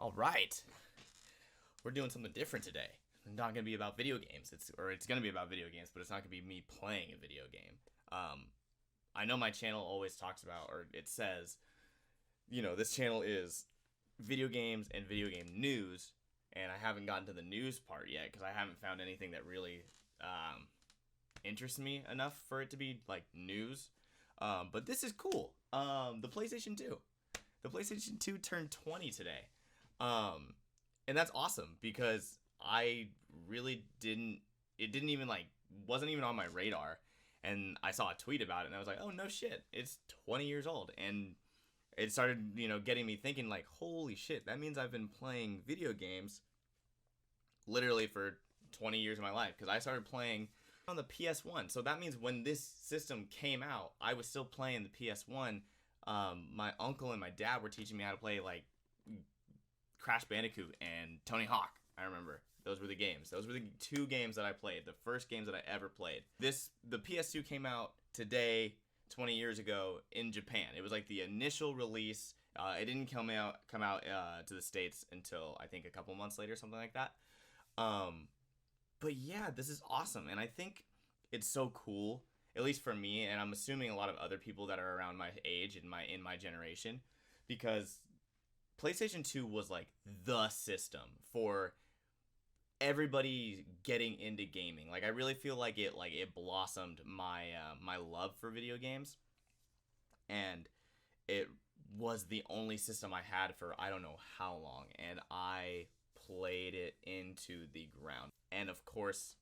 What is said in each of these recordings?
All right, we're doing something different today. It's not gonna be about video games. It's gonna be about video games, but it's not gonna be me playing a video game. Um, I know my channel always talks about, or it says, this channel is video games and video game news, and I haven't gotten to the news part yet because I haven't found anything that really interests me enough for it to be like news. But this is cool. The PlayStation 2 turned 20 today. Um, and that's awesome because I really didn't. It didn't even wasn't even on my radar, and I saw a tweet about it, and I was like, oh no shit, it's 20 years old, and it started getting me thinking like, holy shit, that means I've been playing video games literally for 20 years of my life because I started playing on the PS1. So that means when this system came out, I was still playing the PS1. My uncle and my dad were teaching me how to play like Crash Bandicoot and Tony Hawk. I remember those were the games. Those were the two games that I played. The first games that I ever played. The PS2 came out today, 20 years ago in Japan. It was like the initial release. It didn't come out to the States until I think a couple months later, something like that. But yeah, this is awesome, and I think it's so cool, at least for me, and I'm assuming a lot of other people that are around my age in my generation, because PlayStation 2 was like the system for everybody getting into gaming. Like I really feel like it blossomed my love for video games, and it was the only system I had for I don't know how long, and I played it into the ground. And of course,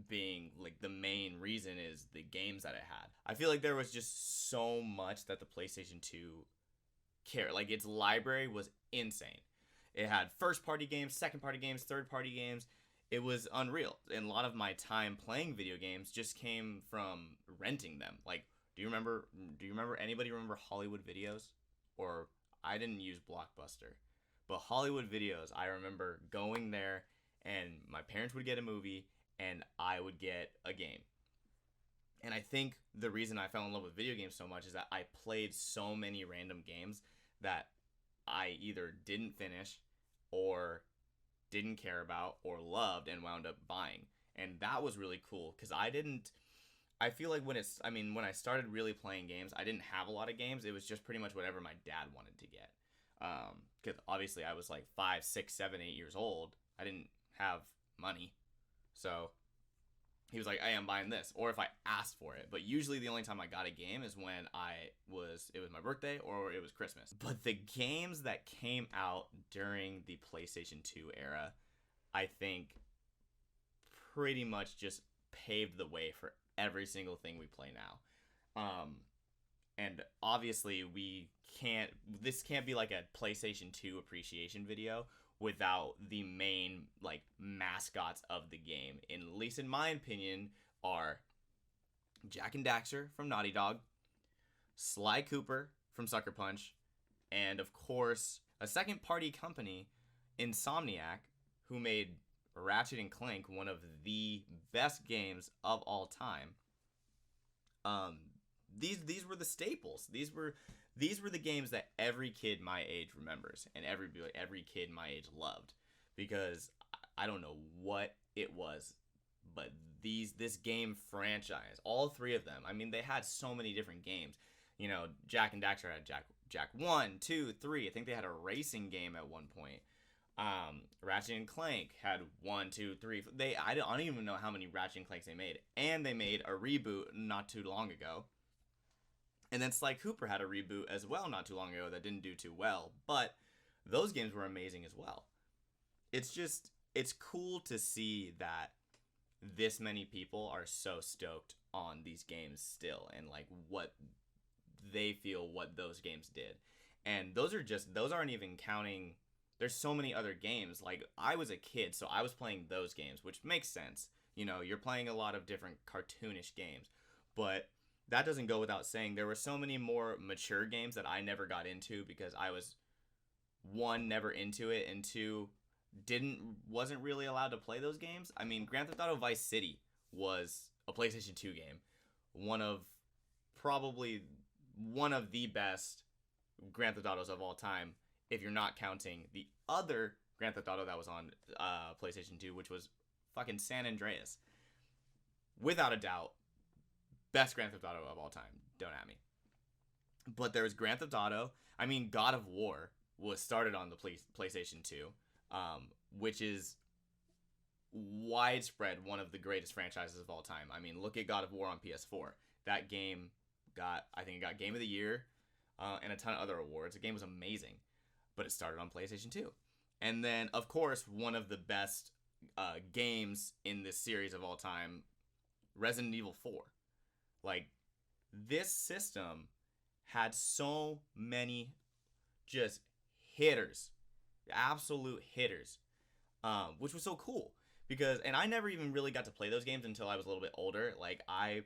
being like the main reason is the games that it had. I feel like there was just so much that the PlayStation 2 cared. Like its library was insane. It had first party games, second party games, third party games. It was unreal. And a lot of my time playing video games just came from renting them. Like, anybody remember Hollywood Videos? Or I didn't use Blockbuster. But Hollywood Videos, I remember going there and my parents would get a movie and I would get a game. And I think the reason I fell in love with video games so much is that I played so many random games that I either didn't finish or didn't care about or loved and wound up buying. And that was really cool because I feel like when I started really playing games, I didn't have a lot of games. It was just pretty much whatever my dad wanted to get. Because obviously I was like 5, 6, 7, 8 years old. I didn't have money. So he was like, hey, I'm buying this. Or if I asked for it. But usually the only time I got a game is when it was my birthday or it was Christmas. But the games that came out during the PlayStation 2 era, I think pretty much just paved the way for every single thing we play now. And obviously this can't be like a PlayStation 2 appreciation video without the main like mascots of the game. And at least in my opinion are Jak and Daxter from Naughty Dog, Sly Cooper from Sucker Punch, and of course a second party company, Insomniac, who made Ratchet and Clank one of the best games of all time. These were the staples. These were the games that every kid my age remembers and every kid my age loved, because I don't know what it was, but this game franchise, all three of them. I mean, they had so many different games. Jak and Daxter had Jak 1, 2, 3. I think they had a racing game at one point. Ratchet and Clank had 1, 2, 3. I don't even know how many Ratchet and Clanks they made, and they made a reboot not too long ago. And then Sly Cooper had a reboot as well not too long ago that didn't do too well, but those games were amazing as well. It's cool to see that this many people are so stoked on these games still, and like what they feel what those games did. And those aren't even counting. There's so many other games. Like, I was a kid, so I was playing those games, which makes sense. You're playing a lot of different cartoonish games. But that doesn't go without saying. There were so many more mature games that I never got into because I was, one, never into it, and two, wasn't really allowed to play those games. I mean, Grand Theft Auto Vice City was a PlayStation 2 game. Probably one of the best Grand Theft Autos of all time if you're not counting the other Grand Theft Auto that was on PlayStation 2, which was fucking San Andreas. Without a doubt, best Grand Theft Auto of all time. Don't at me. But there was Grand Theft Auto. I mean, God of War was started on the PlayStation 2, which is widespread one of the greatest franchises of all time. I mean, look at God of War on PS4. That game I think it got Game of the Year and a ton of other awards. The game was amazing, but it started on PlayStation 2. And then, of course, one of the best games in this series of all time, Resident Evil 4. Like, this system had so many just hitters, absolute hitters, which was so cool. Because, and I never even really got to play those games until I was a little bit older. Like, I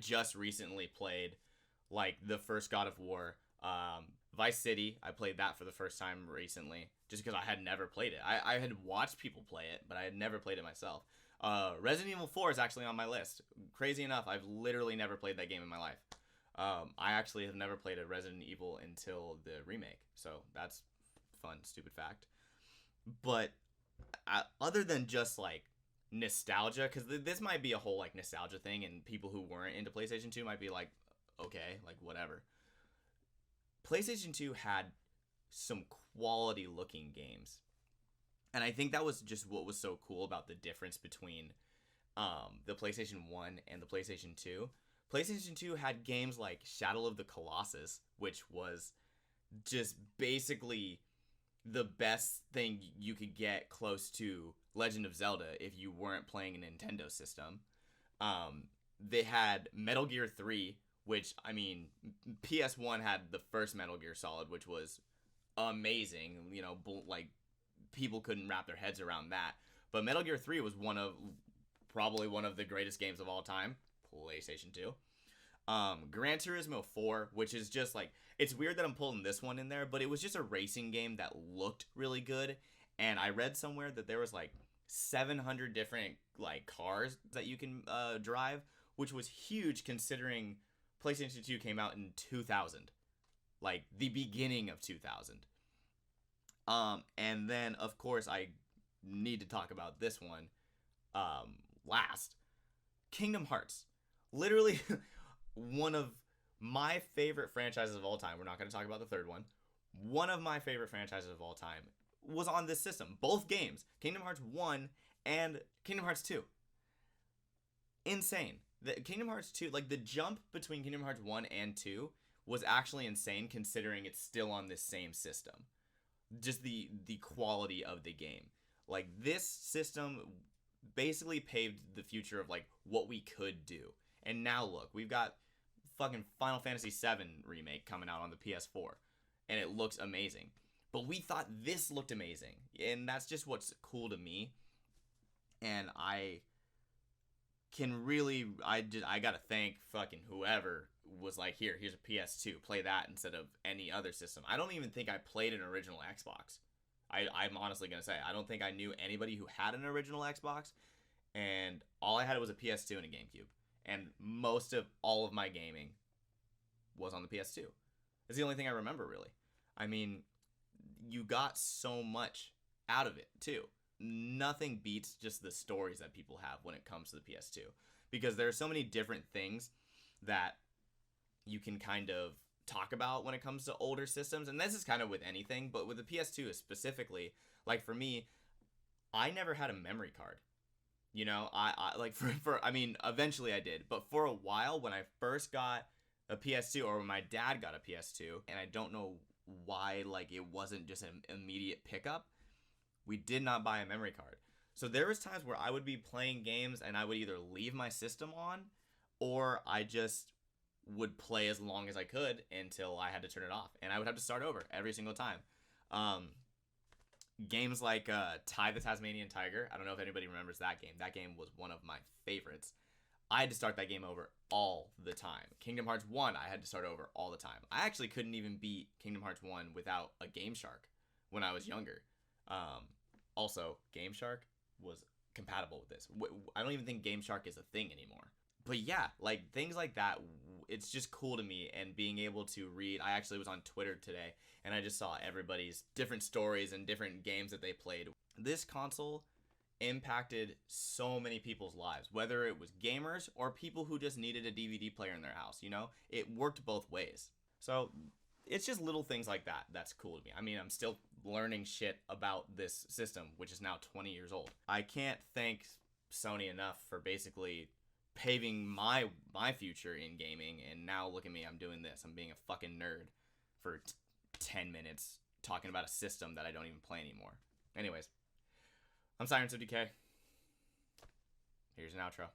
just recently played, like, the first God of War, Vice City. I played that for the first time recently, just because I had never played it. I had watched people play it, but I had never played it myself. Resident Evil 4 is actually on my list. Crazy enough, I've literally never played that game in my life. I actually have never played a Resident Evil until the remake, so that's fun, stupid fact. But other than just, like, nostalgia, because this might be a whole, like, nostalgia thing, and people who weren't into PlayStation 2 might be like, okay, like, whatever. PlayStation 2 had some quality looking games, and I think that was just what was so cool about the difference between the PlayStation 1 and the PlayStation 2. PlayStation 2 had games like Shadow of the Colossus, which was just basically the best thing you could get close to Legend of Zelda if you weren't playing a Nintendo system. They had Metal Gear 3, which, I mean, PS1 had the first Metal Gear Solid, which was amazing. You know, like, people couldn't wrap their heads around that. But Metal Gear 3 was probably one of the greatest games of all time. PlayStation 2. Gran Turismo 4, which is just like, it's weird that I'm pulling this one in there, but it was just a racing game that looked really good. And I read somewhere that there was like 700 different like cars that you can drive, which was huge considering PlayStation 2 came out in 2000, like the beginning of 2000. And then of course I need to talk about this one last. Kingdom Hearts. Literally one of my favorite franchises of all time. We're not going to talk about the third one. One of my favorite franchises of all time was on this system. Both games, Kingdom Hearts 1 and Kingdom Hearts 2. Insane. The Kingdom Hearts 2, like the jump between Kingdom Hearts 1 and 2 was actually insane considering it's still on this same system. Just the quality of the game. Like, this system basically paved the future of like what we could do. And now look, we've got fucking Final Fantasy VII remake coming out on the PS4, and it looks amazing. But we thought this looked amazing, and that's just what's cool to me. And I gotta thank fucking whoever was like, here's a PS2, play that instead of any other system. I don't even think I played an original Xbox. I'm honestly gonna say, I don't think I knew anybody who had an original Xbox, and all I had was a PS2 and a GameCube. And most of all of my gaming was on the PS2. It's the only thing I remember, really. I mean, you got so much out of it, too. Nothing beats just the stories that people have when it comes to the PS2. Because there are so many different things that you can kind of talk about when it comes to older systems. And this is kind of with anything, but with the PS2 specifically, like for me, I never had a memory card. You know, I like I mean, eventually I did, but for a while when I first got a PS2, or when my dad got a PS2, and I don't know why, like, it wasn't just an immediate pickup, we did not buy a memory card. So there was times where I would be playing games and I would either leave my system on, or I just would play as long as I could until I had to turn it off, and I would have to start over every single time. Games like Ty the Tasmanian Tiger. I don't know if anybody remembers that game. That game was one of my favorites. I had to start that game over all the time. Kingdom Hearts 1, I had to start over all the time. I actually couldn't even beat Kingdom Hearts 1 without a Game Shark when I was younger. Also, Game Shark was compatible with this. I don't even think Game Shark is a thing anymore. But yeah, like things like that, it's just cool to me. And being able to read, I actually was on Twitter today and I just saw everybody's different stories and different games that they played. This console impacted so many people's lives, whether it was gamers or people who just needed a DVD player in their house. You know, it worked both ways. So it's just little things like that that's cool to me. I mean, I'm still learning shit about this system, which is now 20 years old. I can't thank Sony enough for basically paving my future in gaming, and now look at me, I'm doing this. I'm being a fucking nerd for 10 minutes talking about a system that I don't even play anymore. Anyways, I'm Sirens of Decay. Here's an outro.